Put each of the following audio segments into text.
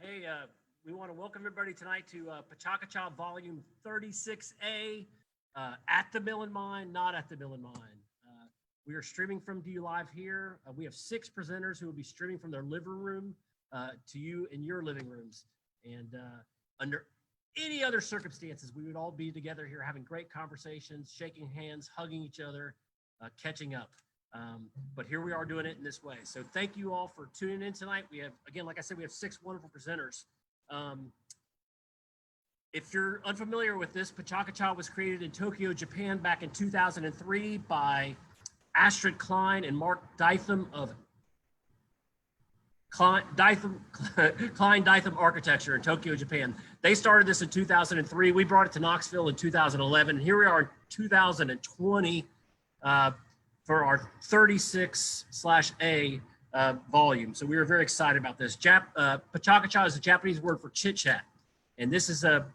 Hey, we want to welcome everybody tonight to PKN Volume 36A, at the Mill and Mine, not at the Mill and Mine. We are streaming from you live here. We have 6 presenters who will be streaming from their living room to you in your living rooms. And under any other circumstances, we would all be together here having great conversations, shaking hands, hugging each other, catching up. But here we are doing it in this way. So thank you all for tuning in tonight. We have, again, like I said, we have 6 wonderful presenters. If you're unfamiliar with this, PKN was created in Tokyo, Japan back in 2003 by Astrid Klein and Mark Dytham of Klein Dytham Architecture in Tokyo, Japan. They started this in 2003. We brought it to Knoxville in 2011. Here we are in 2020 for our 36/A volume. So we were very excited about this. PKN is a Japanese word for chit chat. And this is a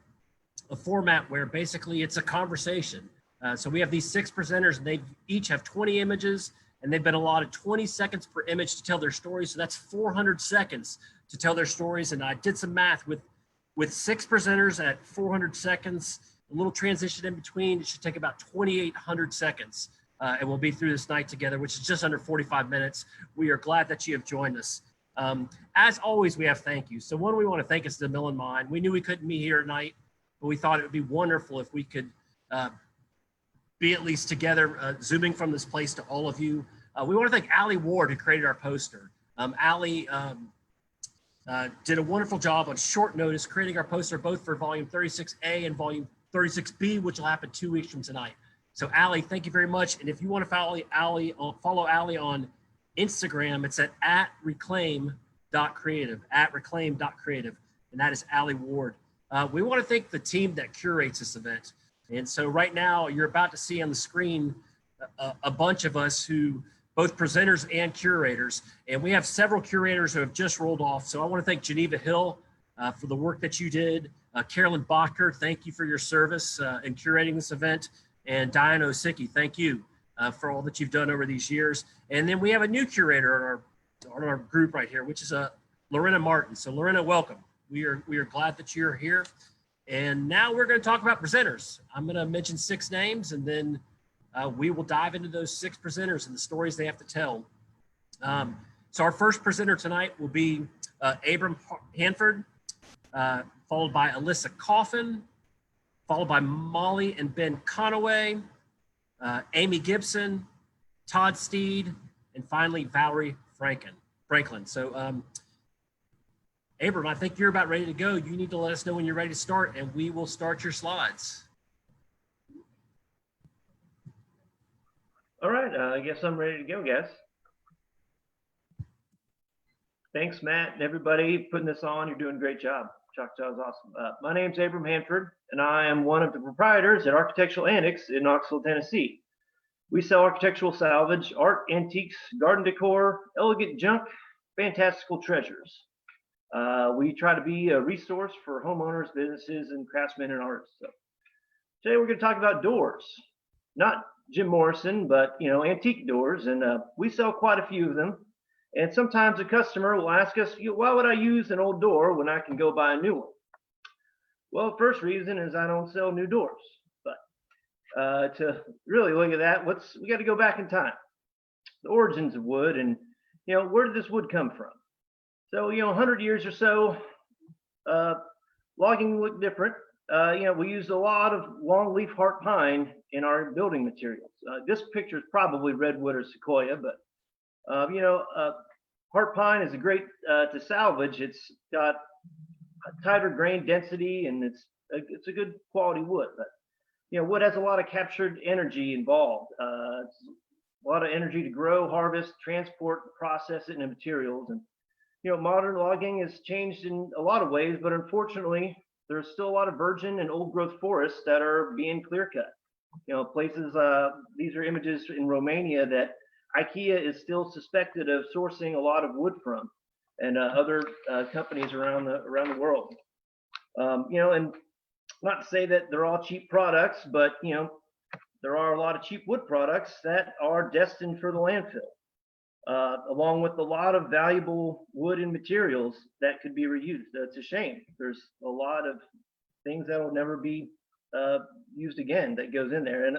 format where basically it's a conversation. So we have these 6 presenters and they each have 20 images and they've been allotted 20 seconds per image to tell their stories. So that's 400 seconds to tell their stories. And I did some math with 6 presenters at 400 seconds, a little transition in between. It should take about 2,800 seconds. And we'll be through this night together, which is just under 45 minutes. We are glad that you have joined us. As always, we have thank you. So one we want to thank is the Mill and Mine. We knew we couldn't be here tonight, but we thought it would be wonderful if we could be at least together, zooming from this place to all of you. We want to thank Allie Ward, who created our poster. Allie did a wonderful job on short notice creating our poster, both for Volume 36A and Volume 36B, which will happen 2 weeks from tonight. So Allie, thank you very much. And if you want to follow Allie on Instagram, it's at reclaim.creative, at reclaim.creative. And that is Allie Ward. We want to thank the team that curates this event. And so right now you're about to see on the screen a bunch of us who, both presenters and curators. And we have several curators who have just rolled off. So I want to thank Geneva Hill for the work that you did. Carolyn Bacher, thank you for your service in curating this event. And Diane Osicki, thank you for all that you've done over these years. And then we have a new curator on our group right here, which is Lorena Martin. So Lorena, welcome. We are glad that you're here. And now we're going to talk about presenters. I'm going to mention 6 names, and then we will dive into those 6 presenters and the stories they have to tell. So our first presenter tonight will be Abram Hanford, followed by Alyssa Coffin, followed by Molly and Ben Conaway, Amy Gibson, Todd Steed, and finally Valarie Franklin. So Abram, I think you're about ready to go. You need to let us know when you're ready to start, and we will start your slides. All right, I guess I'm ready to go, guys. Thanks, Matt, and everybody putting this on. You're doing a great job. Choctaw is awesome. My name's Abram Hanford, and I am one of the proprietors at Architectural Antics in Knoxville, Tennessee. We sell architectural salvage, art, antiques, garden decor, elegant junk, fantastical treasures. We try to be a resource for homeowners, businesses, and craftsmen and artists. So today we're going to talk about doors. Not Jim Morrison, but antique doors, and we sell quite a few of them. And sometimes a customer will ask us, why would I use an old door when I can go buy a new one? Well, the first reason is I don't sell new doors. But to really look at that, we got to go back in time. The origins of wood, and where did this wood come from? So 100 years or so, logging looked different. We used a lot of longleaf heart pine in our building materials. This picture is probably redwood or sequoia, but heart pine is a great to salvage. It's got a tighter grain density, and it's a good quality wood. But wood has a lot of captured energy involved. It's a lot of energy to grow, harvest, transport, process it into materials. And modern logging has changed in a lot of ways, but unfortunately, there's still a lot of virgin and old growth forests that are being clear cut. Places. These are images in Romania that IKEA is still suspected of sourcing a lot of wood from, and other companies around the world. And not to say that they're all cheap products, but there are a lot of cheap wood products that are destined for the landfill. along with a lot of valuable wood and materials that could be reused. It's a shame. There's a lot of things that will never be used again that goes in there. And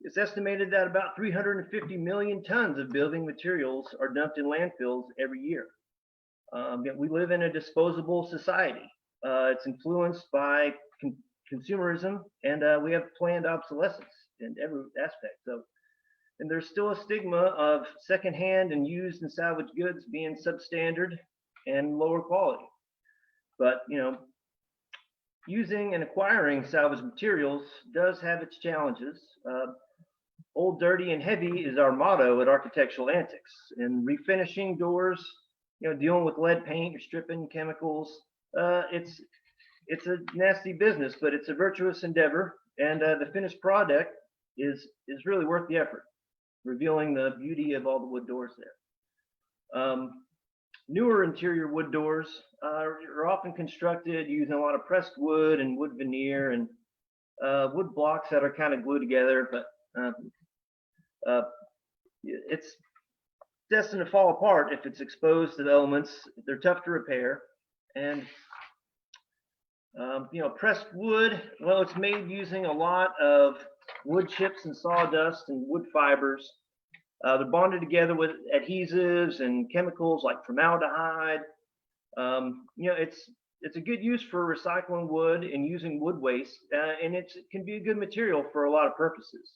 it's estimated that about 350 million tons of building materials are dumped in landfills every year. We live in a disposable society. It's influenced by consumerism, and we have planned obsolescence in every aspect. So, and there's still a stigma of secondhand and used and salvaged goods being substandard and lower quality. But using and acquiring salvaged materials does have its challenges. Old, dirty, and heavy is our motto at Architectural Antics. And refinishing doors, dealing with lead paint or stripping chemicals, it's a nasty business, but it's a virtuous endeavor, and the finished product is really worth the effort, revealing the beauty of all the wood doors there. Newer interior wood doors are often constructed using a lot of pressed wood and wood veneer and wood blocks that are kind of glued together, but it's destined to fall apart if it's exposed to the elements. They're tough to repair. And pressed wood, well, it's made using a lot of wood chips and sawdust and wood fibers. They're bonded together with adhesives and chemicals like formaldehyde. It's a good use for recycling wood and using wood waste, and it can be a good material for a lot of purposes.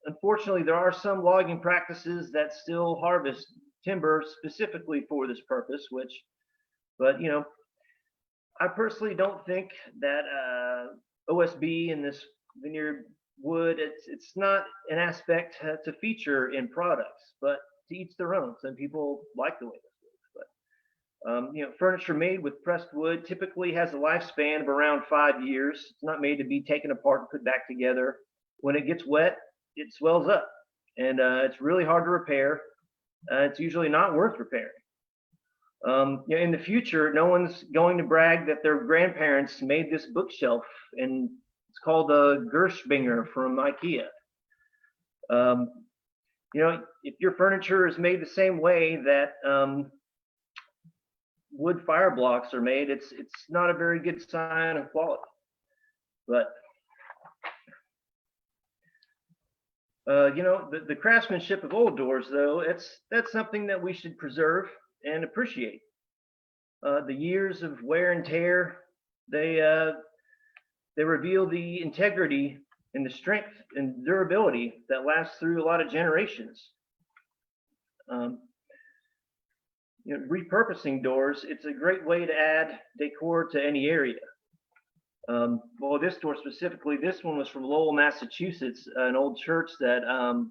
Unfortunately, there are some logging practices that still harvest timber specifically for this purpose, but I personally don't think that OSB and this veneered wood, it's not an aspect to feature in products, but to each their own. Some people like the way this looks, but furniture made with pressed wood typically has a lifespan of around 5 years. It's not made to be taken apart and put back together. When it gets wet, it swells up, and it's really hard to repair. It's usually not worth repairing. In the future, no one's going to brag that their grandparents made this bookshelf, and it's called a Gershbinger from IKEA. If your furniture is made the same way that wood fire blocks are made, it's not a very good sign of quality. But the craftsmanship of old doors, though, that's something that we should preserve and appreciate. The years of wear and tear, they reveal the integrity and the strength and durability that lasts through a lot of generations. Repurposing doors, it's a great way to add decor to any area. Well, this door specifically, this one was from Lowell, Massachusetts, an old church that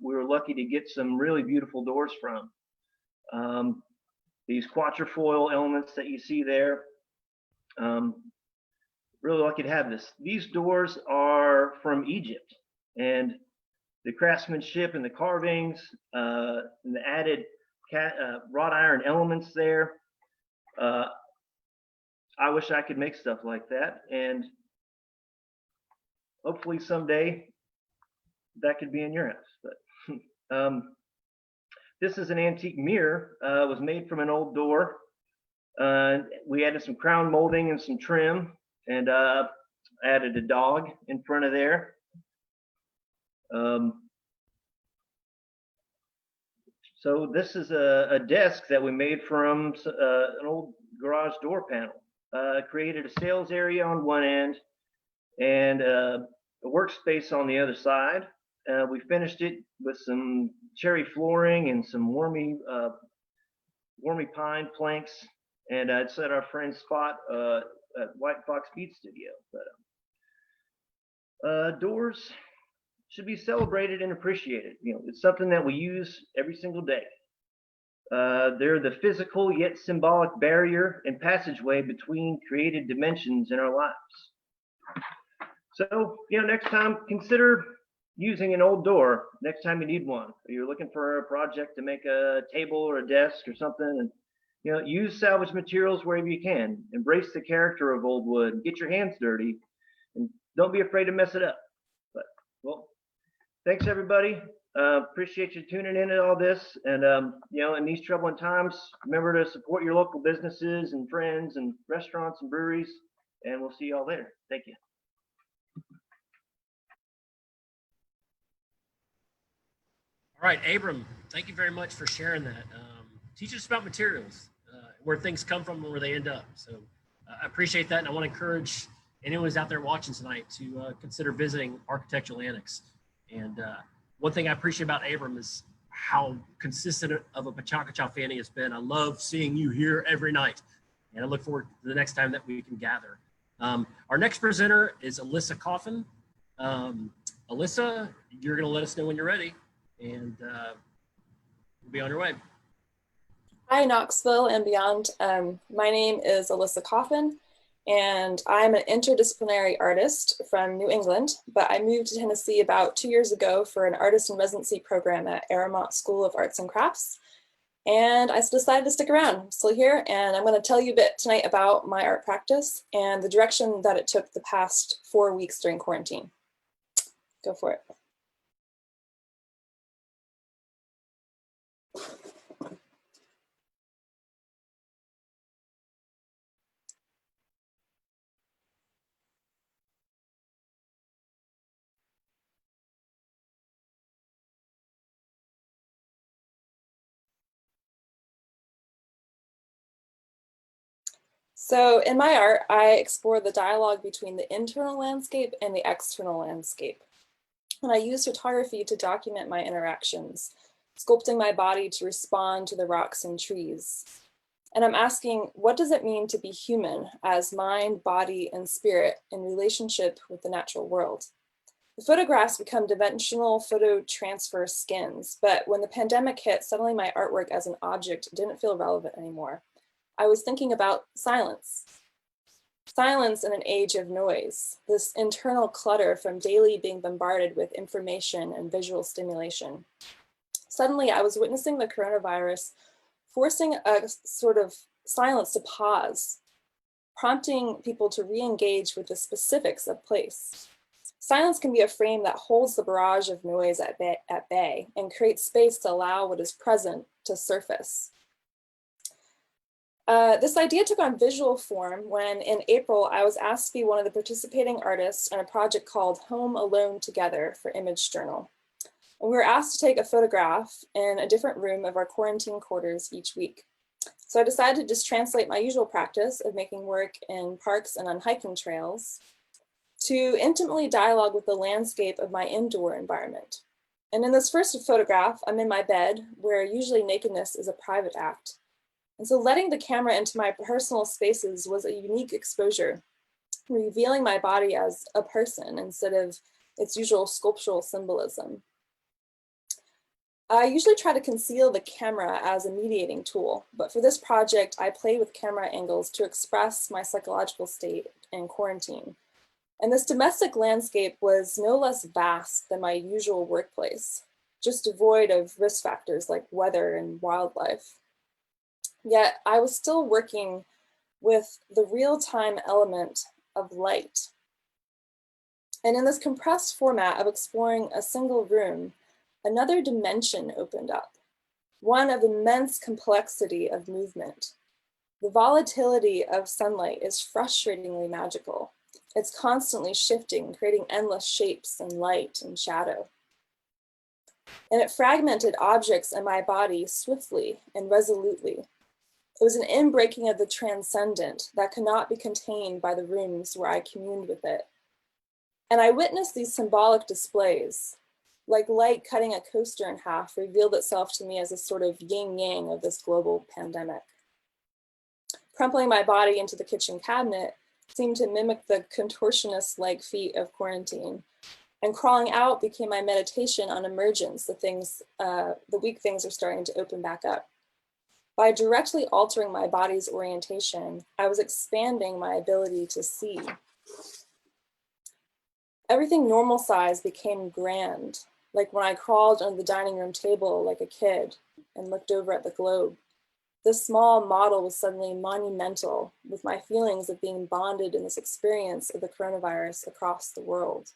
we were lucky to get some really beautiful doors from. These quatrefoil elements that you see there, really lucky to have this. These doors are from Egypt, and the craftsmanship and the carvings and the added wrought iron elements there. I wish I could make stuff like that, and hopefully someday that could be in your house. But this is an antique mirror. It was made from an old door. We added some crown molding and some trim, and added a dog in front of there. So this is a desk that we made from an old garage door panel. Created a sales area on one end and a workspace on the other side. We finished it with some cherry flooring and some wormy pine planks, and it's at our friend's spot at White Fox Beat Studio. But doors should be celebrated and appreciated. It's something that we use every single day. They're the physical yet symbolic barrier and passageway between created dimensions in our lives. So, next time, consider using an old door next time you need one. Or you're looking for a project to make a table or a desk or something, and use salvage materials wherever you can. Embrace the character of old wood. Get your hands dirty, and don't be afraid to mess it up. But, well, thanks everybody. Appreciate you tuning in to all this. And, you know, in these troubling times, remember to support your local businesses and friends and restaurants and breweries. And we'll see you all later. Thank you. All right, Abram, thank you very much for sharing that. Teach us about materials, where things come from and where they end up. So I appreciate that. And I want to encourage anyone who's out there watching tonight to consider visiting Architectural Antics. And one thing I appreciate about Abram is how consistent of a Pachacacha fan he has been. I love seeing you here every night. And I look forward to the next time that we can gather. Our next presenter is Alyssa Coffin. Alyssa, you're going to let us know when you're ready. And we'll be on your way. Hi, Knoxville and beyond. My name is Alyssa Coffin, and I'm an interdisciplinary artist from New England, but I moved to Tennessee about 2 years ago for an artist in residency program at Aramont School of Arts and Crafts. And I decided to stick around. I'm still here, and I'm going to tell you a bit tonight about my art practice and the direction that it took the past 4 weeks during quarantine. Go for it. So in my art, I explore the dialogue between the internal landscape and the external landscape. And I use photography to document my interactions, sculpting my body to respond to the rocks and trees. And I'm asking, what does it mean to be human as mind, body, and spirit in relationship with the natural world? The photographs become dimensional photo transfer skins, but when the pandemic hit, suddenly my artwork as an object didn't feel relevant anymore. I was thinking about silence. Silence in an age of noise, this internal clutter from daily being bombarded with information and visual stimulation. Suddenly, I was witnessing the coronavirus forcing a sort of silence to pause, prompting people to re-engage with the specifics of place. Silence can be a frame that holds the barrage of noise at bay and creates space to allow what is present to surface. This idea took on visual form when in April, I was asked to be one of the participating artists in a project called Home Alone Together for Image Journal. And we were asked to take a photograph in a different room of our quarantine quarters each week. So I decided to just translate my usual practice of making work in parks and on hiking trails to intimately dialogue with the landscape of my indoor environment. And in this first photograph, I'm in my bed, where usually nakedness is a private act. And so letting the camera into my personal spaces was a unique exposure, revealing my body as a person instead of its usual sculptural symbolism. I usually try to conceal the camera as a mediating tool, but for this project, I play with camera angles to express my psychological state in quarantine. And this domestic landscape was no less vast than my usual workplace, just devoid of risk factors like weather and wildlife. Yet I was still working with the real-time element of light. And in this compressed format of exploring a single room, another dimension opened up, one of immense complexity of movement. The volatility of sunlight is frustratingly magical. It's constantly shifting, creating endless shapes and light and shadow. And it fragmented objects in my body swiftly and resolutely. It was an inbreaking of the transcendent that could not be contained by the rooms where I communed with it. And I witnessed these symbolic displays, like light cutting a coaster in half, revealed itself to me as a sort of yin-yang of this global pandemic. Crumpling my body into the kitchen cabinet seemed to mimic the contortionist-like feat of quarantine. And crawling out became my meditation on emergence, the weak things are starting to open back up. By directly altering my body's orientation, I was expanding my ability to see. Everything normal size became grand, like when I crawled under the dining room table like a kid and looked over at the globe. This small model was suddenly monumental, with my feelings of being bonded in this experience of the coronavirus across the world.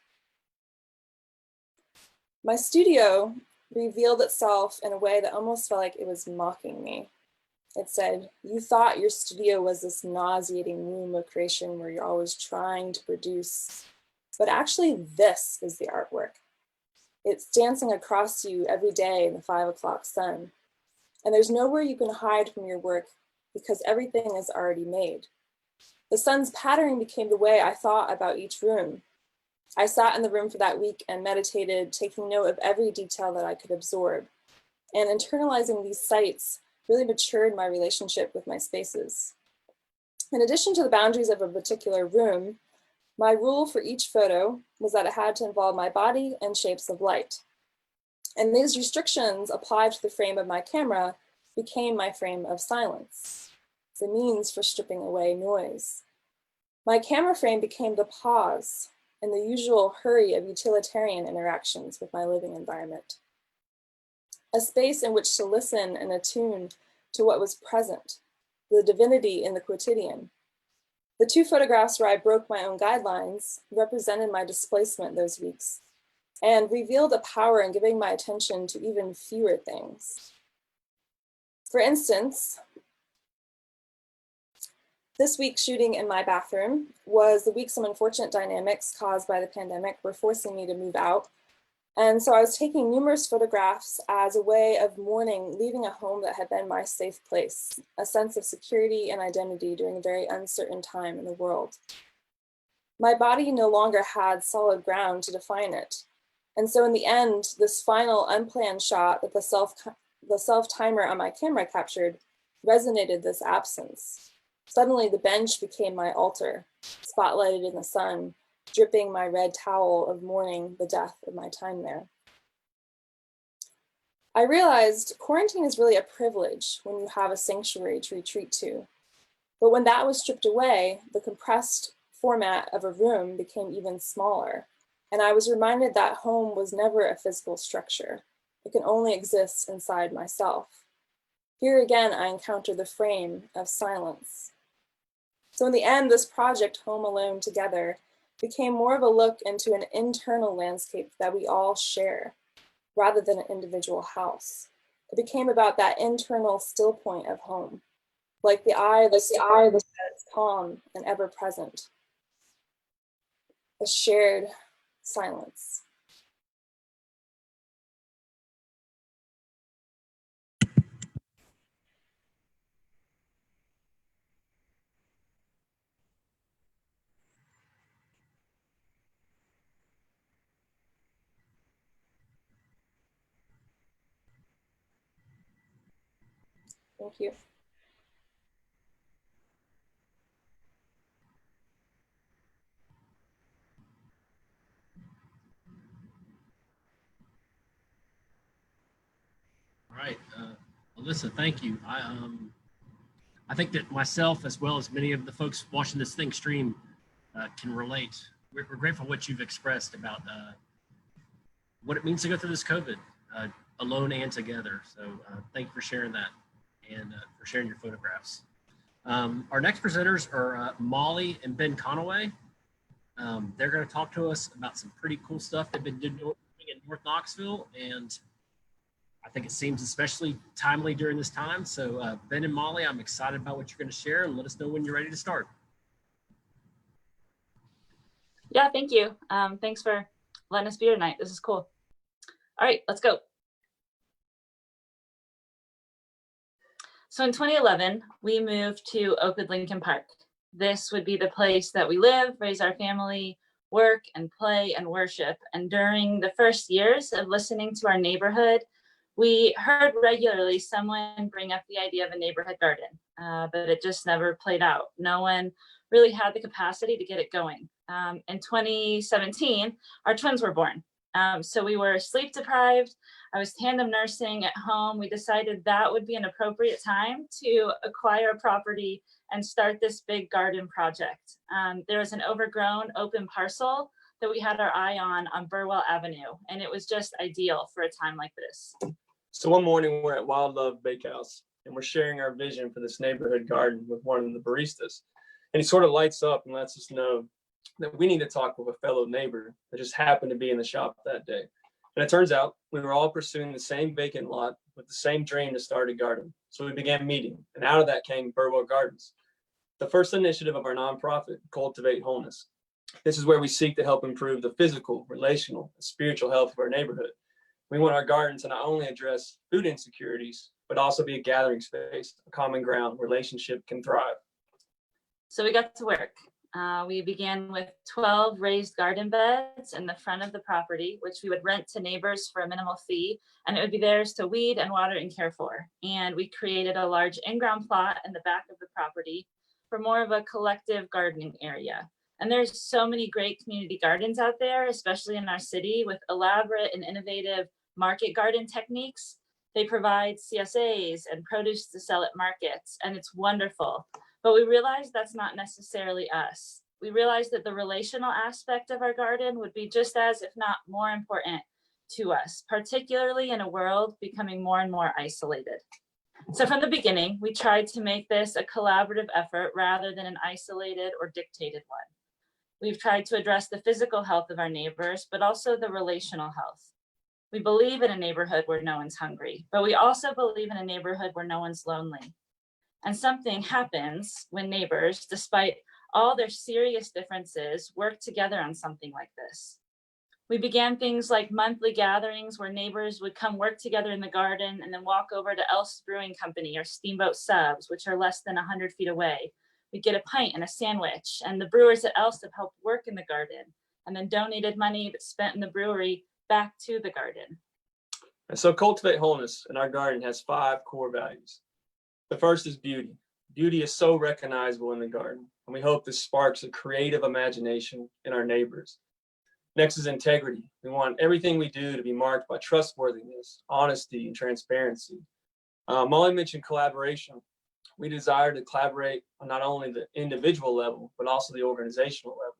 My studio revealed itself in a way that almost felt like it was mocking me. It said, "You thought your studio was this nauseating room of creation where you're always trying to produce, but actually this is the artwork. It's dancing across you every day in the 5 o'clock sun. And there's nowhere you can hide from your work because everything is already made." The sun's pattern became the way I thought about each room. I sat in the room for that week and meditated, taking note of every detail that I could absorb. And internalizing these sights really matured my relationship with my spaces. In addition to the boundaries of a particular room, my rule for each photo was that it had to involve my body and shapes of light. And these restrictions applied to the frame of my camera became my frame of silence, the means for stripping away noise. My camera frame became the pause in the usual hurry of utilitarian interactions with my living environment. A space in which to listen and attune to what was present, the divinity in the quotidian. The 2 photographs where I broke my own guidelines represented my displacement those weeks and revealed a power in giving my attention to even fewer things. For instance, this week shooting in my bathroom was the week some unfortunate dynamics caused by the pandemic were forcing me to move out. And so I was taking numerous photographs as a way of mourning, leaving a home that had been my safe place, a sense of security and identity during a very uncertain time in the world. My body no longer had solid ground to define it. And so in the end, this final unplanned shot that the self timer on my camera captured resonated this absence. Suddenly the bench became my altar, spotlighted in the sun, dripping my red towel of mourning the death of my time there. I realized quarantine is really a privilege when you have a sanctuary to retreat to. But when that was stripped away, the compressed format of a room became even smaller. And I was reminded that home was never a physical structure. It can only exist inside myself. Here again, I encountered the frame of silence. So in the end, this project, Home Alone Together, became more of a look into an internal landscape that we all share, rather than an individual house. It became about that internal still point of home, like the eye that's calm and ever present, a shared silence. Thank you. All right, Alyssa, thank you. I think that myself, as well as many of the folks watching this thing stream, can relate. We're grateful for what you've expressed about what it means to go through this COVID, alone and together. So thank you for sharing that and for sharing your photographs. Our next presenters are Molly and Ben Conaway. They're going to talk to us about some pretty cool stuff they've been doing in North Knoxville, and I think it seems especially timely during this time. So Ben and Molly, I'm excited about what you're going to share, and let us know when you're ready to start. Yeah, thank you. Thanks for letting us be here tonight. This is cool. All right, let's go. So in 2011, we moved to Oakwood Lincoln Park. This would be the place that we live, raise our family, work and play and worship. And during the first years of listening to our neighborhood, we heard regularly someone bring up the idea of a neighborhood garden, but it just never played out. No one really had the capacity to get it going. In 2017, our twins were born. So we were sleep deprived. I was tandem nursing at home. We decided that would be an appropriate time to acquire a property and start this big garden project. There was an overgrown open parcel that we had our eye on Burwell Avenue, and it was just ideal for a time like this. So one morning we're at Wild Love Bakehouse and we're sharing our vision for this neighborhood garden with one of the baristas. And he sort of lights up and lets us know that we need to talk with a fellow neighbor that just happened to be in the shop that day. And it turns out we were all pursuing the same vacant lot with the same dream to start a garden. So we began meeting, and out of that came Burwell Gardens, the first initiative of our nonprofit, Cultivate Wholeness. This is where we seek to help improve the physical, relational, and spiritual health of our neighborhood. We want our gardens to not only address food insecurities, but also be a gathering space, a common ground where relationship can thrive. So we got to work. We began with 12 raised garden beds in the front of the property, which we would rent to neighbors for a minimal fee, and it would be theirs to weed and water and care for. And we created a large in-ground plot in the back of the property for more of a collective gardening area. And there's so many great community gardens out there, especially in our city, with elaborate and innovative market garden techniques. They provide CSAs and produce to sell at markets, and it's wonderful. But we realized that's not necessarily us. We realized that the relational aspect of our garden would be just as, if not more important to us, particularly in a world becoming more and more isolated. So from the beginning, we tried to make this a collaborative effort rather than an isolated or dictated one. We've tried to address the physical health of our neighbors, but also the relational health. We believe in a neighborhood where no one's hungry, but we also believe in a neighborhood where no one's lonely. And something happens when neighbors, despite all their serious differences, work together on something like this. We began things like monthly gatherings where neighbors would come work together in the garden and then walk over to Elst Brewing Company or Steamboat Subs, which are less than 100 feet away. We'd get a pint and a sandwich, and the brewers at Elst have helped work in the garden and then donated money that's spent in the brewery back to the garden. And so Cultivate Wholeness in our garden has 5 core values. The first is beauty. Beauty is so recognizable in the garden, and we hope this sparks a creative imagination in our neighbors. Next is integrity. We want everything we do to be marked by trustworthiness, honesty, and transparency. Molly mentioned collaboration. We desire to collaborate on not only the individual level, but also the organizational level.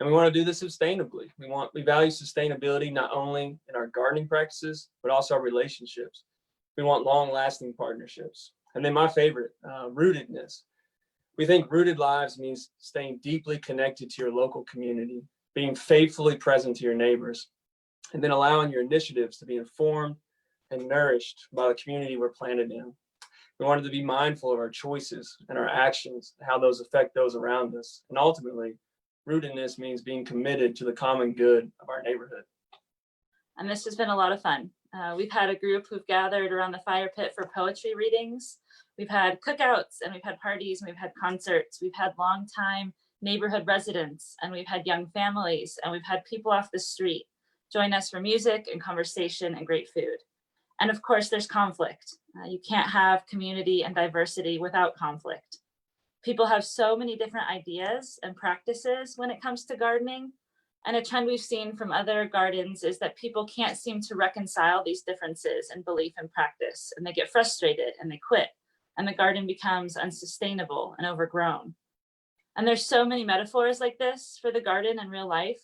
And we want to do this sustainably. We value sustainability not only in our gardening practices, but also our relationships. We want long-lasting partnerships. And then my favorite, rootedness. We think rooted lives means staying deeply connected to your local community, being faithfully present to your neighbors, and then allowing your initiatives to be informed and nourished by the community we're planted in. We wanted to be mindful of our choices and our actions, how those affect those around us. And ultimately, rootedness means being committed to the common good of our neighborhood. And this has been a lot of fun. We've had a group who've gathered around the fire pit for poetry readings. We've had cookouts and we've had parties and we've had concerts. We've had longtime neighborhood residents and we've had young families and we've had people off the street join us for music and conversation and great food. And of course, there's conflict. You can't have community and diversity without conflict. People have so many different ideas and practices when it comes to gardening. And a trend we've seen from other gardens is that people can't seem to reconcile these differences in belief and practice, and they get frustrated and they quit, and the garden becomes unsustainable and overgrown. And there's so many metaphors like this for the garden in real life.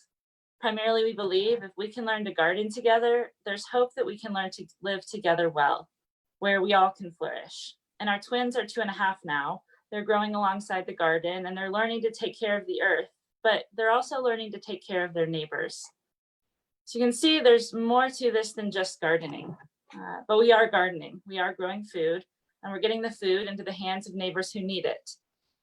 Primarily, we believe if we can learn to garden together, there's hope that we can learn to live together well, where we all can flourish. And our twins are 2.5 now. They're growing alongside the garden and they're learning to take care of the earth, but they're also learning to take care of their neighbors. So you can see there's more to this than just gardening, but we are gardening. We are growing food and we're getting the food into the hands of neighbors who need it.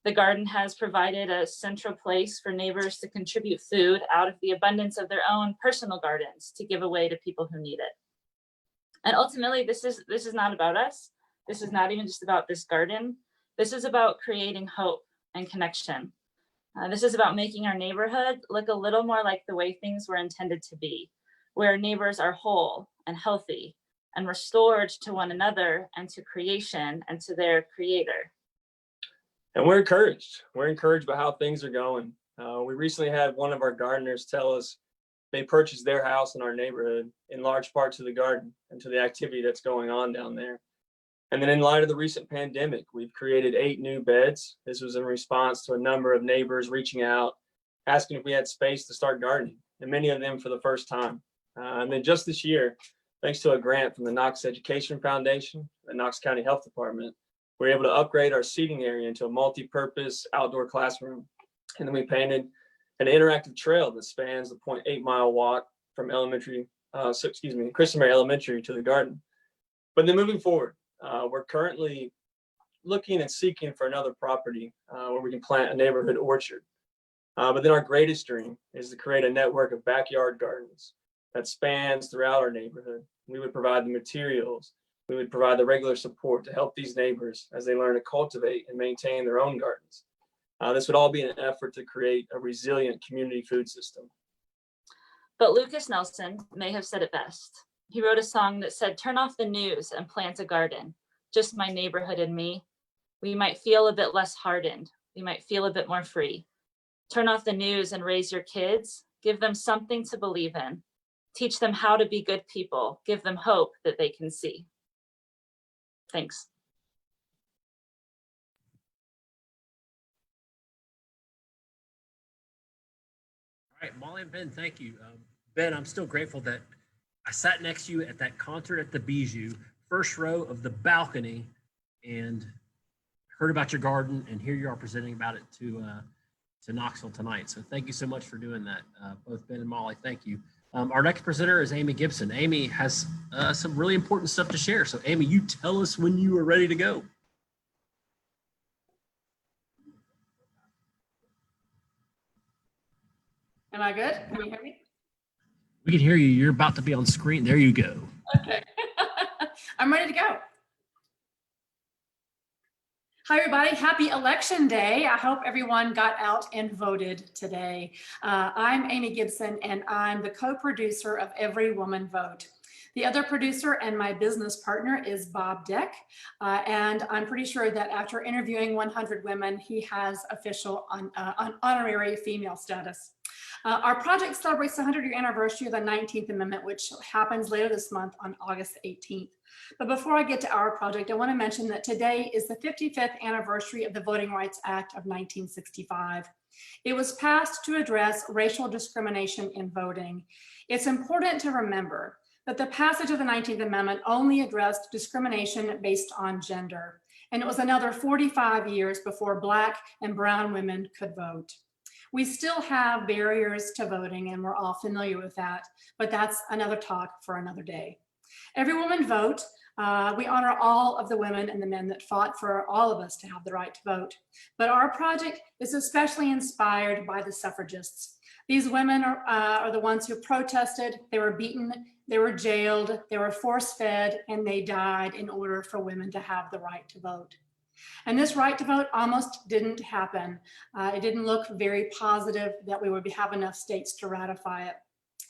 The garden has provided a central place for neighbors to contribute food out of the abundance of their own personal gardens to give away to people who need it. And ultimately, this is not about us. This is not even just about this garden. This is about creating hope and connection. This is about making our neighborhood look a little more like the way things were intended to be, where neighbors are whole and healthy and restored to one another and to creation and to their creator. And we're encouraged. We're encouraged by how things are going. We recently had one of our gardeners tell us they purchased their house in our neighborhood in large part to the garden and to the activity that's going on down there. And then in light of the recent pandemic, we've created 8 new beds. This was in response to a number of neighbors reaching out, asking if we had space to start gardening, and many of them for the first time. And then just this year, thanks to a grant from the Knox Education Foundation, the Knox County Health Department, we were able to upgrade our seating area into a multi-purpose outdoor classroom. And then we painted an interactive trail that spans the 0.8 mile walk from elementary Christian Mary Elementary to the garden. But then moving forward, we're currently looking and seeking for another property where we can plant a neighborhood orchard. But then our greatest dream is to create a network of backyard gardens that spans throughout our neighborhood. We would provide the materials, we would provide the regular support to help these neighbors as they learn to cultivate and maintain their own gardens. This would all be an effort to create a resilient community food system. But Lucas Nelson may have said it best. He wrote a song that said, "Turn off the news and plant a garden, just my neighborhood and me. We might feel a bit less hardened. We might feel a bit more free. Turn off the news and raise your kids. Give them something to believe in. Teach them how to be good people. Give them hope that they can see." Thanks. All right, Molly and Ben, thank you. Ben, I'm still grateful that I sat next to you at that concert at the Bijou, first row of the balcony, and heard about your garden, and here you are presenting about it to Knoxville tonight. So thank you so much for doing that, both Ben and Molly. Thank you. Our next presenter is Amy Gibson. Amy has some really important stuff to share. So Amy, you tell us when you are ready to go. Am I good? Can you hear me? We can hear you. You're about to be on screen. There you go. Okay. I'm ready to go. Hi, everybody. Happy Election Day. I hope everyone got out and voted today. I'm Amy Gibson, and I'm the co-producer of Every Woman Vote. The other producer and my business partner is Bob Deck, and I'm pretty sure that after interviewing 100 women, he has official honorary female status. Our project celebrates the 100-year anniversary of the 19th Amendment, which happens later this month on August 18th. But before I get to our project, I want to mention that today is the 55th anniversary of the Voting Rights Act of 1965. It was passed to address racial discrimination in voting. It's important to remember that the passage of the 19th Amendment only addressed discrimination based on gender, and it was another 45 years before Black and brown women could vote. We still have barriers to voting, and we're all familiar with that, but that's another talk for another day. Every Woman Vote, we honor all of the women and the men that fought for all of us to have the right to vote. But our project is especially inspired by the suffragists. These women are the ones who protested, they were beaten, they were jailed, they were force-fed, and they died in order for women to have the right to vote. And this right to vote almost didn't happen. It didn't look very positive that we would have enough states to ratify it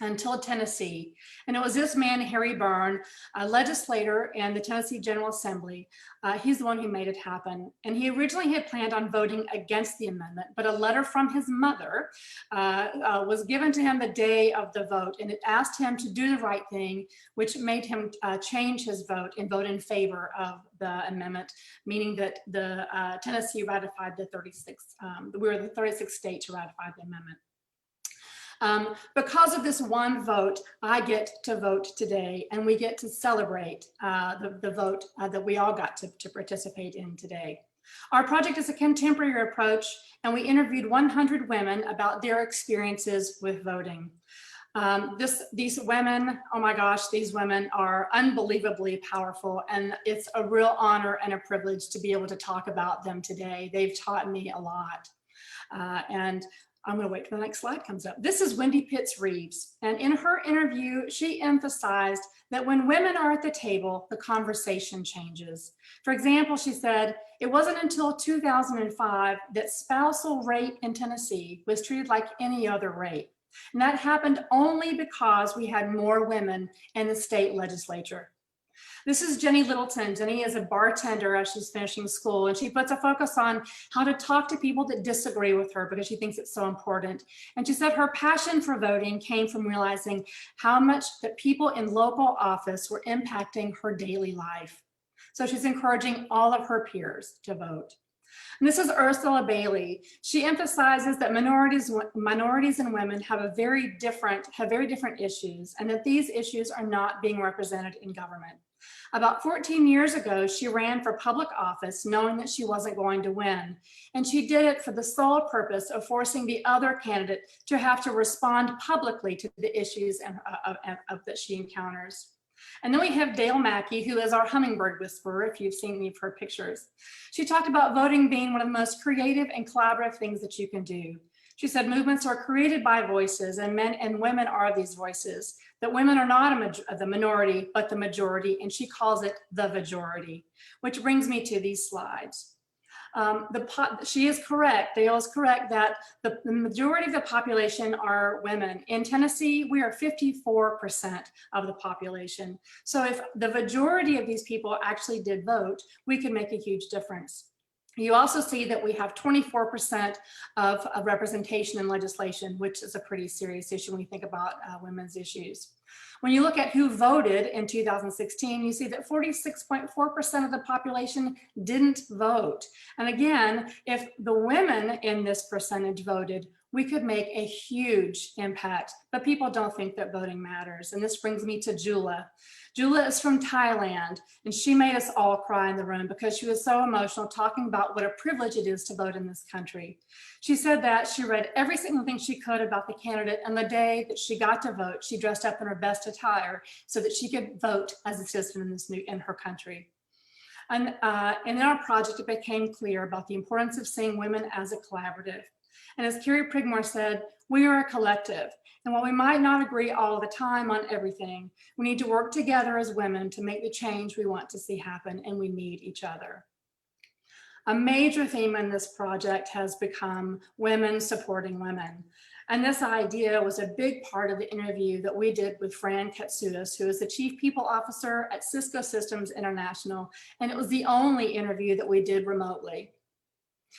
until Tennessee. And it was this man, Harry Byrne, a legislator in the Tennessee General Assembly. He's the one who made it happen. And he originally had planned on voting against the amendment, but a letter from his mother was given to him the day of the vote, and it asked him to do the right thing, which made him change his vote and vote in favor of the amendment, meaning that the Tennessee ratified the 36th, we were the 36th state to ratify the amendment. Because of this one vote, I get to vote today, and we get to celebrate the vote that we all got to participate in today. Our project is a contemporary approach, and we interviewed 100 women about their experiences with voting. These women, oh my gosh, these women are unbelievably powerful, and it's a real honor and a privilege to be able to talk about them today. They've taught me a lot. And I'm going to wait till the next slide comes up. This is Wendy Pitts Reeves. And in her interview, she emphasized that when women are at the table, the conversation changes. For example, she said, it wasn't until 2005 that spousal rape in Tennessee was treated like any other rape. And that happened only because we had more women in the state legislature. This is Jenny Littleton. Jenny is a bartender as she's finishing school, and she puts a focus on how to talk to people that disagree with her because she thinks it's so important. And she said her passion for voting came from realizing how much that people in local office were impacting her daily life. So she's encouraging all of her peers to vote. And this is Ursula Bailey. She emphasizes that minorities and women have very different issues, and that these issues are not being represented in government. About 14 years ago, she ran for public office knowing that she wasn't going to win. And she did it for the sole purpose of forcing the other candidate to have to respond publicly to the issues that she encounters. And then we have Dale Mackey, who is our hummingbird whisperer, if you've seen any of her pictures. She talked about voting being one of the most creative and collaborative things that you can do. She said movements are created by voices, and men and women are these voices, that women are not the minority, but the majority, and she calls it the majority, which brings me to these slides. She is correct, Dale is correct, that the majority of the population are women. In Tennessee, we are 54% of the population. So if the majority of these people actually did vote, we could make a huge difference. You also see that we have 24% of representation in legislation, which is a pretty serious issue when you think about women's issues. When you look at who voted in 2016, you see that 46.4% of the population didn't vote. And again, if the women in this percentage voted, we could make a huge impact, but people don't think that voting matters. And this brings me to Jula. Jula is from Thailand, and she made us all cry in the room because she was so emotional talking about what a privilege it is to vote in this country. She said that she read every single thing she could about the candidate, and the day that she got to vote, she dressed up in her best attire so that she could vote as a citizen in her country. And in our project, it became clear about the importance of seeing women as a collaborative. And as Carrie Prigmore said, we are a collective. And while we might not agree all the time on everything, we need to work together as women to make the change we want to see happen, and we need each other. A major theme in this project has become women supporting women. And this idea was a big part of the interview that we did with Fran Katsoudas, who is the Chief People Officer at Cisco Systems International. And it was the only interview that we did remotely.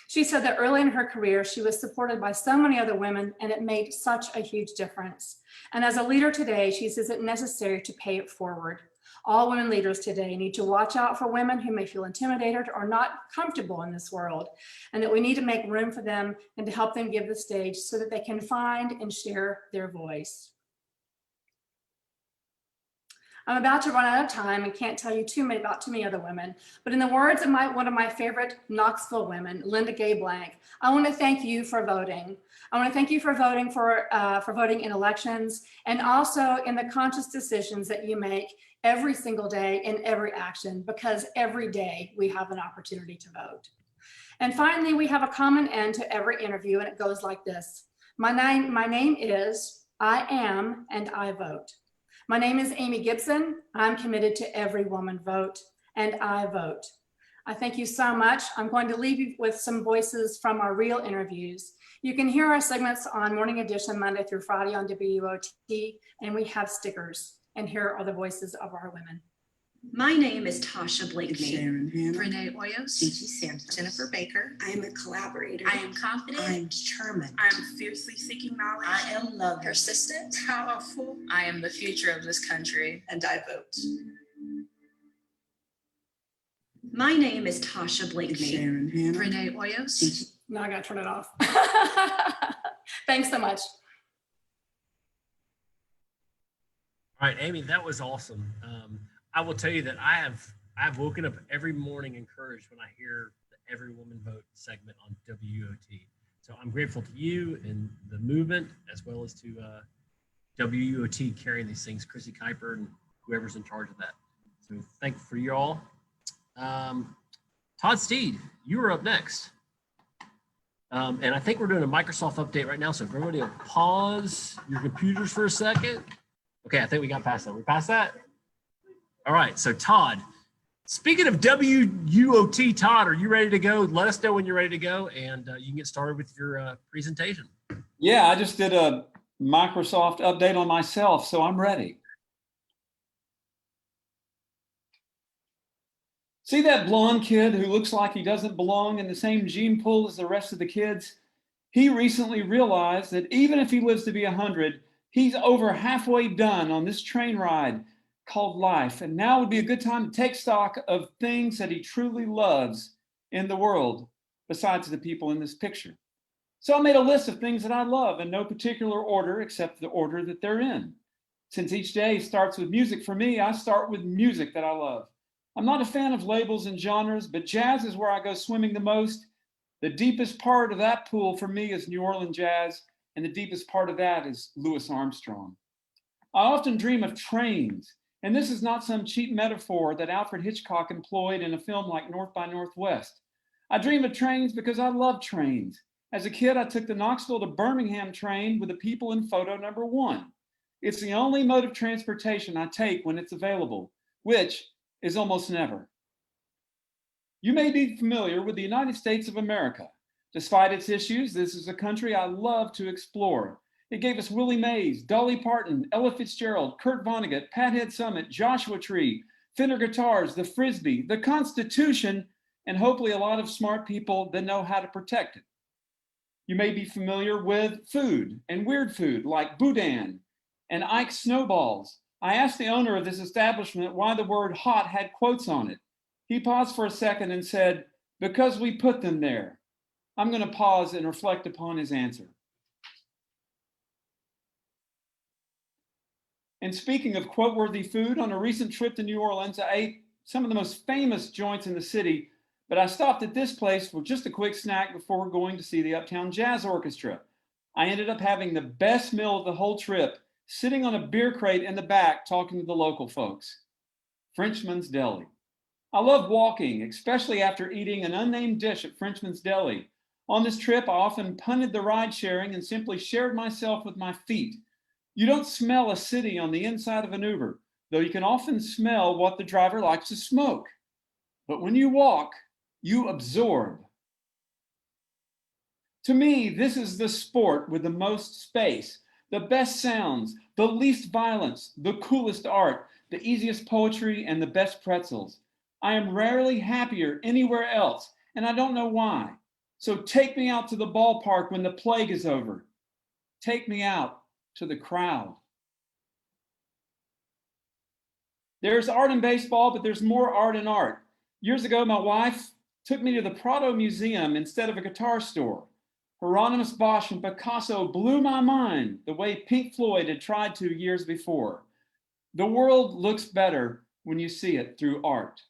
She said that early in her career, she was supported by so many other women, and it made such a huge difference. And as a leader today, she says it's necessary to pay it forward. All women leaders today need to watch out for women who may feel intimidated or not comfortable in this world, and that we need to make room for them and to help them give the stage so that they can find and share their voice. I'm about to run out of time and can't tell you about too many other women, but in the words of one of my favorite Knoxville women, Linda Gay Blank, I want to thank you for voting. I want to thank you for voting voting in elections, and also in the conscious decisions that you make every single day in every action, because every day we have an opportunity to vote. And finally, we have a common end to every interview, and it goes like this. My name is, I am, and I vote. My name is Amy Gibson. I'm committed to every woman vote, and I vote. I thank you so much. I'm going to leave you with some voices from our real interviews. You can hear our segments on Morning Edition Monday through Friday on WOT, and we have stickers. And here are the voices of our women. My name is Tasha Blakeney. Sharon Hannah. Renee Hoyos. Gigi Sampson. Jennifer Baker. I am a collaborator. I am confident. I am determined. I am fiercely seeking knowledge. I am loving. Persistent. Powerful. I am the future of this country. And I vote. My name is Tasha Blakeney. Sharon Hannah. Renee Hoyos. Gigi. Now I gotta turn it off. Thanks so much. All right, Amy, that was awesome. I will tell you that I've woken up every morning encouraged when I hear the Every Woman Vote segment on WOT. So I'm grateful to you and the movement, as well as to WOT carrying these things, Chrissy Kuiper and whoever's in charge of that. So thank you for you all. Todd Steed, you are up next. And I think we're doing a Microsoft update right now. So if everybody will pause your computers for a second. Okay, I think we got past that. We passed that? All right, so Todd, speaking of WUOT, Todd, are you ready to go? Let us know when you're ready to go, and you can get started with your presentation. Yeah, I just did a Microsoft update on myself, so I'm ready. See that blonde kid who looks like he doesn't belong in the same gene pool as the rest of the kids? He recently realized that even if he lives to be 100, he's over halfway done on this train ride called life. And now would be a good time to take stock of things that he truly loves in the world, besides the people in this picture. So I made a list of things that I love in no particular order except the order that they're in. Since each day starts with music for me, I start with music that I love. I'm not a fan of labels and genres, but jazz is where I go swimming the most. The deepest part of that pool for me is New Orleans jazz, and the deepest part of that is Louis Armstrong. I often dream of trains, and this is not some cheap metaphor that Alfred Hitchcock employed in a film like North by Northwest. I dream of trains because I love trains. As a kid, I took the Knoxville to Birmingham train with the people in photo number 1. It's the only mode of transportation I take when it's available, which is almost never. You may be familiar with the United States of America. Despite its issues, this is a country I love to explore. It gave us Willie Mays, Dolly Parton, Ella Fitzgerald, Kurt Vonnegut, Pathead Summit, Joshua Tree, Fender Guitars, the Frisbee, the Constitution, and hopefully a lot of smart people that know how to protect it. You may be familiar with food and weird food like Boudin and Ike's Snowballs. I asked the owner of this establishment why the word hot had quotes on it. He paused for a second and said, "Because we put them there." I'm going to pause and reflect upon his answer. And speaking of quote-worthy food, on a recent trip to New Orleans, I ate some of the most famous joints in the city, but I stopped at this place for just a quick snack before going to see the Uptown Jazz Orchestra. I ended up having the best meal of the whole trip, sitting on a beer crate in the back talking to the local folks. Frenchman's Deli. I love walking, especially after eating an unnamed dish at Frenchman's Deli. On this trip, I often punted the ride sharing and simply shared myself with my feet. You don't smell a city on the inside of an Uber, though you can often smell what the driver likes to smoke. But when you walk, you absorb. To me, this is the sport with the most space, the best sounds, the least violence, the coolest art, the easiest poetry, and the best pretzels. I am rarely happier anywhere else, and I don't know why. So take me out to the ballpark when the plague is over. Take me out to the crowd. There's art in baseball, but there's more art in art. Years ago, my wife took me to the Prado Museum instead of a guitar store. Hieronymus Bosch and Picasso blew my mind the way Pink Floyd had tried to years before. The world looks better when you see it through art.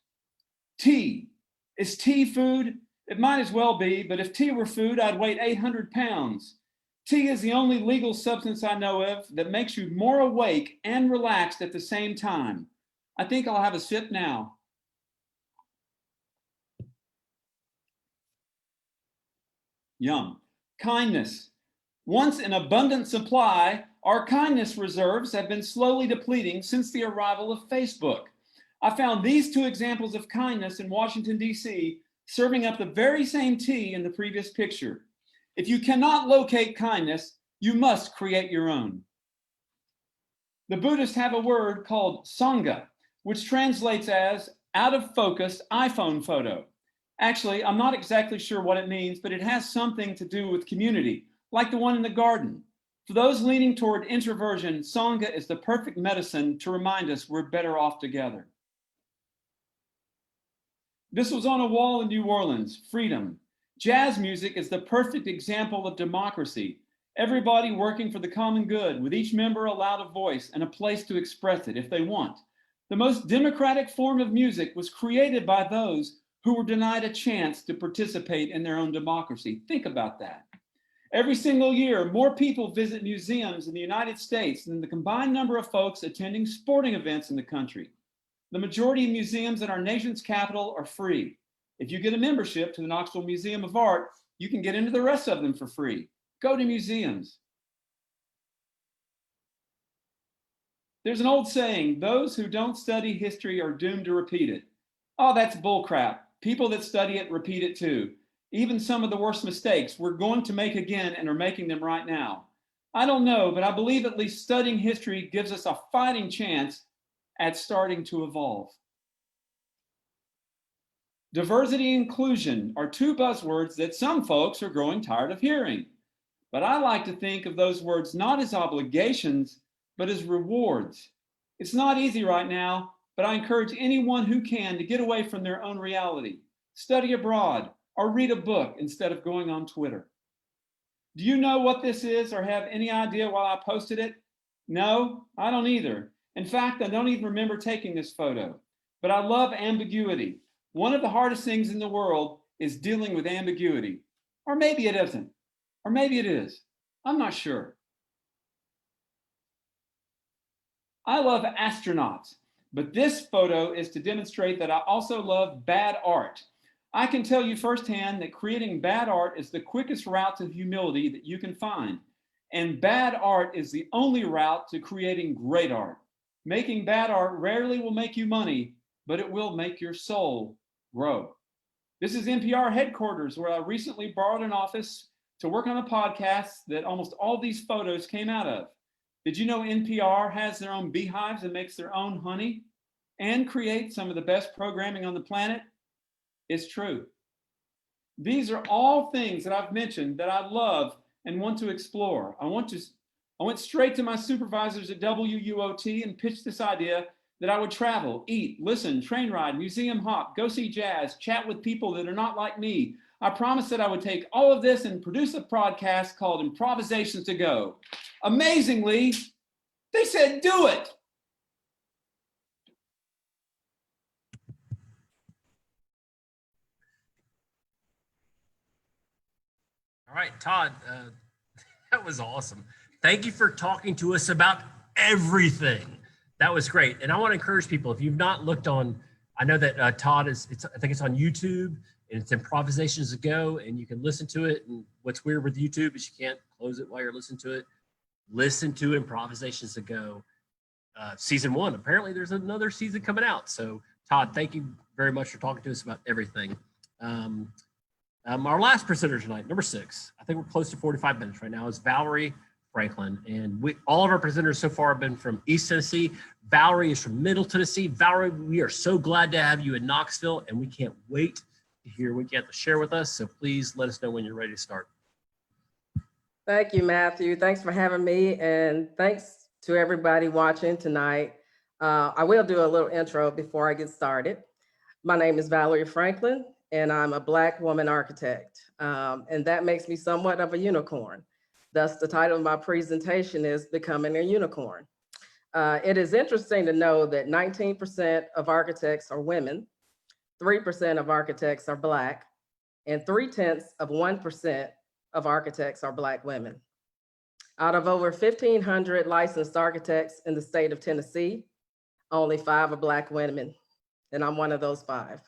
Tea. Is tea food? It might as well be, but if tea were food, I'd weigh 800 pounds. Tea is the only legal substance I know of that makes you more awake and relaxed at the same time. I think I'll have a sip now. Yum. Kindness. Once in abundant supply, our kindness reserves have been slowly depleting since the arrival of Facebook. I found these 2 examples of kindness in Washington, D.C., serving up the very same tea in the previous picture. If you cannot locate kindness, you must create your own. The Buddhists have a word called Sangha, which translates as out of focus iPhone photo. Actually, I'm not exactly sure what it means, but it has something to do with community, like the one in the garden. For those leaning toward introversion, Sangha is the perfect medicine to remind us we're better off together. This was on a wall in New Orleans, freedom. Jazz music is the perfect example of democracy. Everybody working for the common good, with each member allowed a voice and a place to express it if they want. The most democratic form of music was created by those who were denied a chance to participate in their own democracy. Think about that. Every single year, more people visit museums in the United States than the combined number of folks attending sporting events in the country. The majority of museums in our nation's capital are free. If you get a membership to the Knoxville Museum of Art, you can get into the rest of them for free. Go to museums. There's an old saying, those who don't study history are doomed to repeat it. Oh, that's bullcrap. People that study it repeat it too. Even some of the worst mistakes we're going to make again and are making them right now. I don't know, but I believe at least studying history gives us a fighting chance at starting to evolve. Diversity and inclusion are 2 buzzwords that some folks are growing tired of hearing. But I like to think of those words not as obligations, but as rewards. It's not easy right now, but I encourage anyone who can to get away from their own reality, study abroad, or read a book instead of going on Twitter. Do you know what this is or have any idea why I posted it? No, I don't either. In fact, I don't even remember taking this photo, but I love ambiguity. One of the hardest things in the world is dealing with ambiguity. Or maybe it isn't, or maybe it is. I'm not sure. I love astronauts, but this photo is to demonstrate that I also love bad art. I can tell you firsthand that creating bad art is the quickest route to humility that you can find. And bad art is the only route to creating great art. Making bad art rarely will make you money, but it will make your soul grow. This is NPR headquarters, where I recently borrowed an office to work on a podcast that almost all these photos came out of. Did you know NPR has their own beehives and makes their own honey and creates some of the best programming on the planet? It's true. These are all things that I've mentioned that I love and want to explore. I went straight to my supervisors at WUOT and pitched this idea that I would travel, eat, listen, train ride, museum hop, go see jazz, chat with people that are not like me. I promised that I would take all of this and produce a podcast called Improvisations to Go. Amazingly, they said, do it. All right, Todd, that was awesome. Thank you for talking to us about everything. That was great. And I want to encourage people, if you've not looked on, I know that Todd I think it's on YouTube, and it's Improvisations to Go, and you can listen to it. And what's weird with YouTube is you can't close it while you're listening to it. Listen to Improvisations to Go, season 1. Apparently there's another season coming out. So Todd, thank you very much for talking to us about everything. Our last presenter tonight, number 6, I think we're close to 45 minutes right now, is Valarie Franklin. And all of our presenters so far have been from East Tennessee. Valarie is from Middle Tennessee. Valarie, we are so glad to have you in Knoxville, and we can't wait to hear what you have to share with us. So please let us know when you're ready to start. Thank you, Matthew. Thanks for having me, and thanks to everybody watching tonight. I will do a little intro before I get started. My name is Valarie Franklin, and I'm a Black woman architect, and that makes me somewhat of a unicorn. Thus, the title of my presentation is Becoming a Unicorn. It is interesting to know that 19% of architects are women, 3% of architects are Black, and 0.3% of architects are Black women. Out of over 1,500 licensed architects in the state of Tennessee, only 5 are Black women, and I'm one of those 5.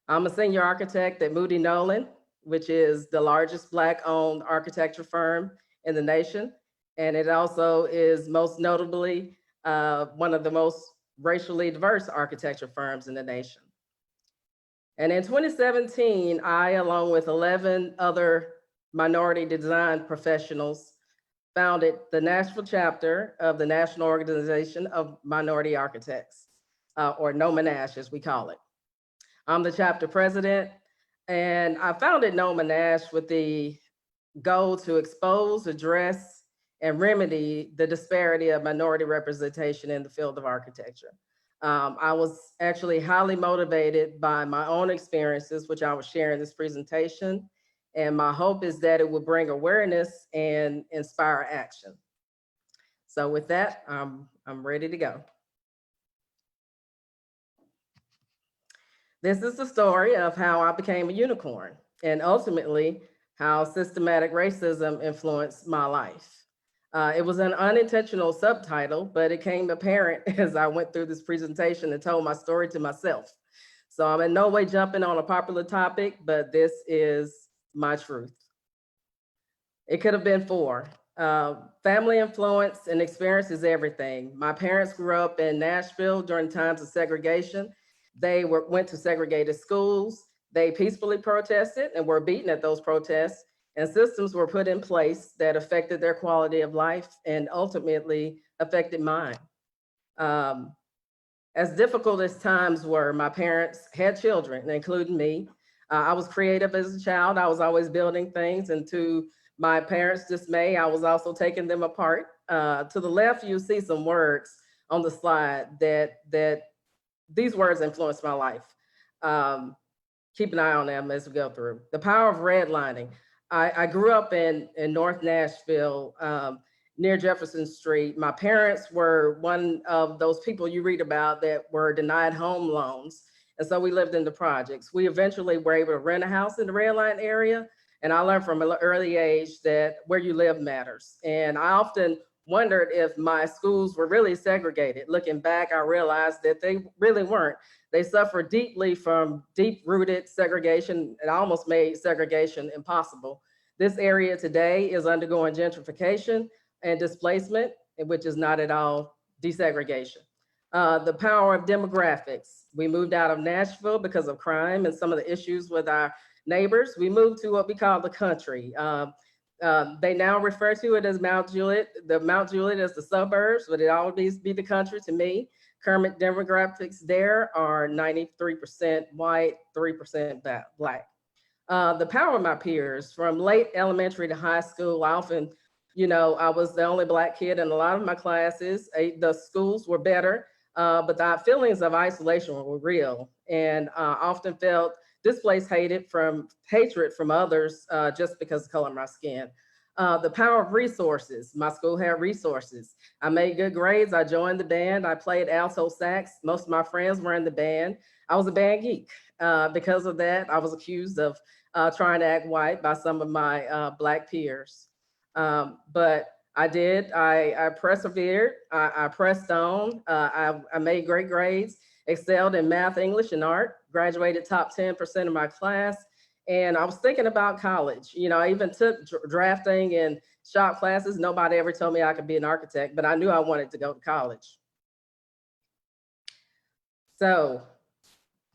I'm a senior architect at Moody Nolan, which is the largest Black-owned architecture firm in the nation. And it also is most notably one of the most racially diverse architecture firms in the nation. And in 2017, I, along with 11 other minority design professionals, founded the Nashville chapter of the National Organization of Minority Architects, or NOMA-NASH as we call it. I'm the chapter president, and I founded NOMA-NASH with the goal to expose, address, and remedy the disparity of minority representation in the field of architecture. I was actually highly motivated by my own experiences, which I will share in this presentation. And my hope is that it will bring awareness and inspire action. So with that, I'm ready to go. This is the story of how I became a unicorn, and ultimately how systematic racism influenced my life. It was an unintentional subtitle, but it came apparent as I went through this presentation and told my story to myself. So I'm in no way jumping on a popular topic, but this is my truth. It could have been 4. Family influence and experience is everything. My parents grew up in Nashville during times of segregation. They went to segregated schools. They peacefully protested and were beaten at those protests, and systems were put in place that affected their quality of life and ultimately affected mine. As difficult as times were, my parents had children, including me. I was creative as a child. I was always building things, and to my parents' dismay, I was also taking them apart. To the left, you see some words on the slide that these words influenced my life. Keep an eye on them as we go through. The power of redlining. I grew up in North Nashville, near Jefferson Street. My parents were one of those people you read about that were denied home loans. And so we lived in the projects. We eventually were able to rent a house in the Red Line area. And I learned from an early age that where you live matters. And I often wondered if my schools were really segregated. Looking back, I realized that they really weren't. They suffered deeply from deep-rooted segregation. It almost made segregation impossible. This area today is undergoing gentrification and displacement, which is not at all desegregation. The power of demographics. We moved out of Nashville because of crime and some of the issues with our neighbors. We moved to what we call the country. They now refer to it as Mount Juliet. The Mount Juliet is the suburbs, but it always be the country to me. Current demographics there are 93% white, 3% black. The power of my peers from late elementary to high school, I often, I was the only black kid in a lot of my classes. The schools were better, but the feelings of isolation were real. And I often felt displaced hatred from others just because of the color of my skin. The power of resources. My school had resources. I made good grades. I joined the band. I played alto sax. Most of my friends were in the band. I was a band geek. Because of that, I was accused of trying to act white by some of my black peers. But I did. I persevered. I pressed on. I made great grades, excelled in math, English, and art, graduated top 10% of my class. And I was thinking about college. I even took drafting and shop classes. Nobody ever told me I could be an architect, but I knew I wanted to go to college. So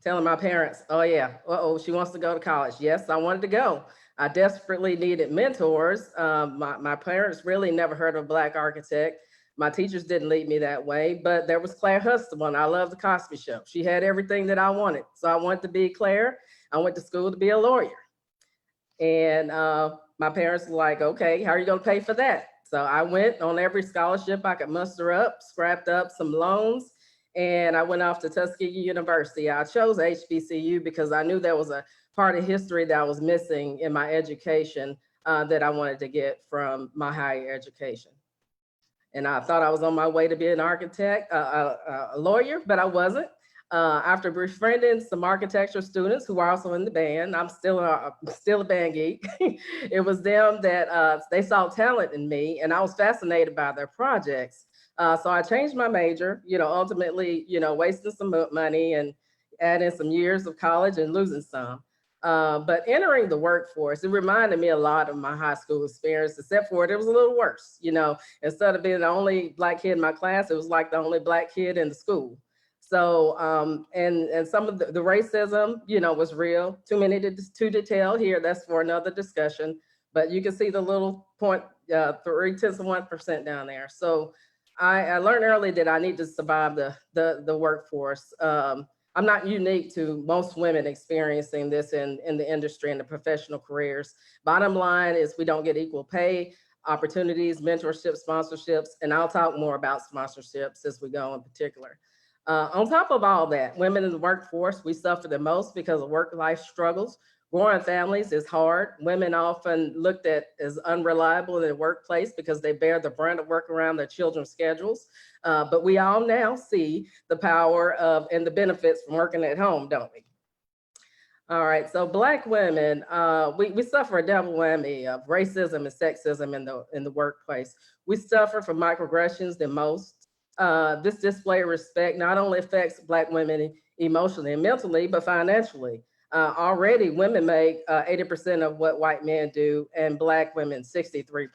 telling my parents, oh yeah, she wants to go to college. Yes, I wanted to go. I desperately needed mentors. My parents really never heard of a Black architect. My teachers didn't lead me that way, but there was Claire Huxtable. I love the Cosby Show. She had everything that I wanted. So I wanted to be Claire. I went to school to be a lawyer. And my parents were like, okay, how are you gonna pay for that? So I went on every scholarship I could muster up, scrapped up some loans, and I went off to Tuskegee University. I chose HBCU because I knew there was a part of history that I was missing in my education that I wanted to get from my higher education. And I thought I was on my way to be an architect, a lawyer, but I wasn't. After befriending some architecture students who are also in the band, I'm still a band geek. It was them that they saw talent in me, and I was fascinated by their projects. So I changed my major, ultimately, wasting some money and adding some years of college and losing some. But entering the workforce, it reminded me a lot of my high school experience, except for it was a little worse. Instead of being the only Black kid in my class, it was like the only Black kid in the school. So, and some of the racism, was real. Too many to detail here. That's for another discussion. But you can see the little 0.3% down there. So I learned early that I need to survive the workforce. I'm not unique to most women experiencing this in the industry and the professional careers. Bottom line is we don't get equal pay, opportunities, mentorship, sponsorships, and I'll talk more about sponsorships as we go in particular. On top of all that, women in the workforce, we suffer the most because of work-life struggles. Growing families is hard. Women often looked at as unreliable in the workplace because they bear the brunt of work around their children's schedules. But we all now see the power of and the benefits from working at home, don't we? All right, so Black women, we suffer a double whammy of racism and sexism in the workplace. We suffer from microaggressions than most. This display of respect not only affects Black women emotionally and mentally, but financially. Already women make 80% of what white men do, and Black women 63%.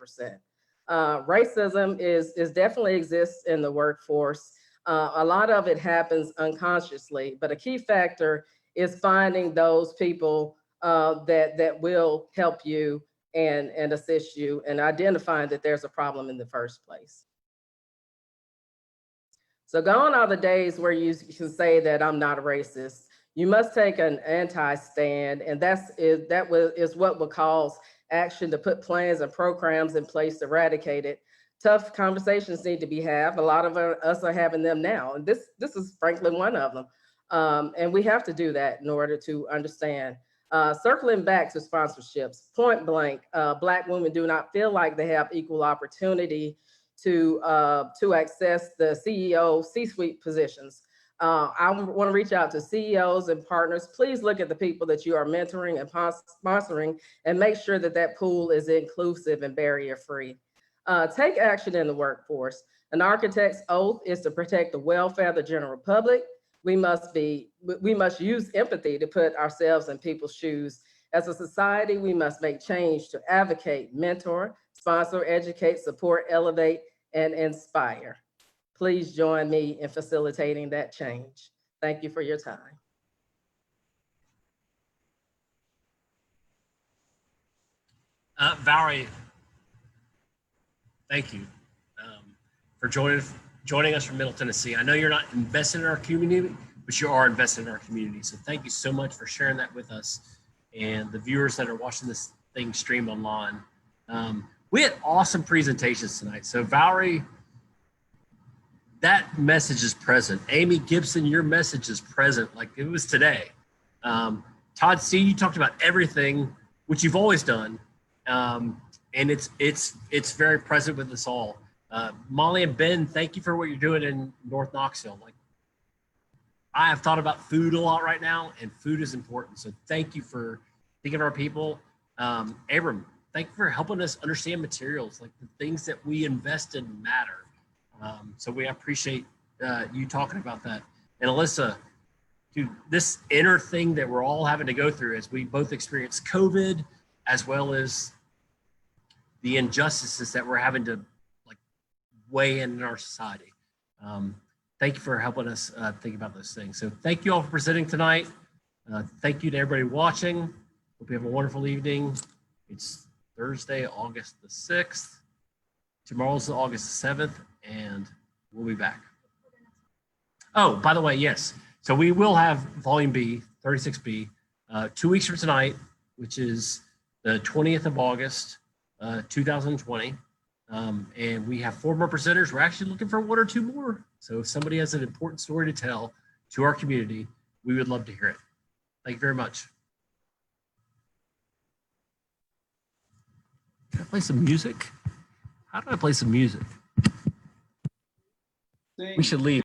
Racism is definitely exists in the workforce. A lot of it happens unconsciously, but a key factor is finding those people that will help you and assist you and identifying that there's a problem in the first place. So gone are the days where you can say that I'm not a racist. You must take an anti-stand, and that is what will cause action to put plans and programs in place to eradicate it. Tough conversations need to be had. A lot of us are having them now, and this is frankly one of them. And we have to do that in order to understand. Circling back to sponsorships, point blank, Black women do not feel like they have equal opportunity to access the CEO C-suite positions. I want to reach out to CEOs and partners. Please look at the people that you are mentoring and sponsoring and make sure that that pool is inclusive and barrier-free. Take action in the workforce. An architect's oath is to protect the welfare of the general public. We must use empathy to put ourselves in people's shoes. As a society, we must make change to advocate, mentor, sponsor, educate, support, elevate, and inspire. Please join me in facilitating that change. Thank you for your time. Valarie, thank you for joining us from Middle Tennessee. I know you're not invested in our community, but you are invested in our community. So thank you so much for sharing that with us and the viewers that are watching this thing stream online. We had awesome presentations tonight. So Valarie, that message is present. Amy Gibson, your message is present like it was today. Todd, Steed, you talked about everything, which you've always done. And it's very present with us all. Molly and Ben, thank you for what you're doing in North Knoxville. Like, I have thought about food a lot right now, and food is important. So thank you for thinking of our people. Abram, thank you for helping us understand materials. Like, the things that we invest in matter. So we appreciate you talking about that. And Alyssa, dude, this inner thing that we're all having to go through as we both experience COVID, as well as the injustices that we're having to like weigh in our society. Thank you for helping us think about those things. So thank you all for presenting tonight. Thank you to everybody watching. Hope you have a wonderful evening. It's Thursday, August the 6th. Tomorrow's August the 7th, and we'll be back. Oh, by the way, yes. So we will have Volume B, 36B, 2 weeks from tonight, which is the 20th of August, 2020. And we have 4 more presenters. We're actually looking for 1 or 2 more. So if somebody has an important story to tell to our community, we would love to hear it. Thank you very much. Can I play some music? How do I play some music? We should leave.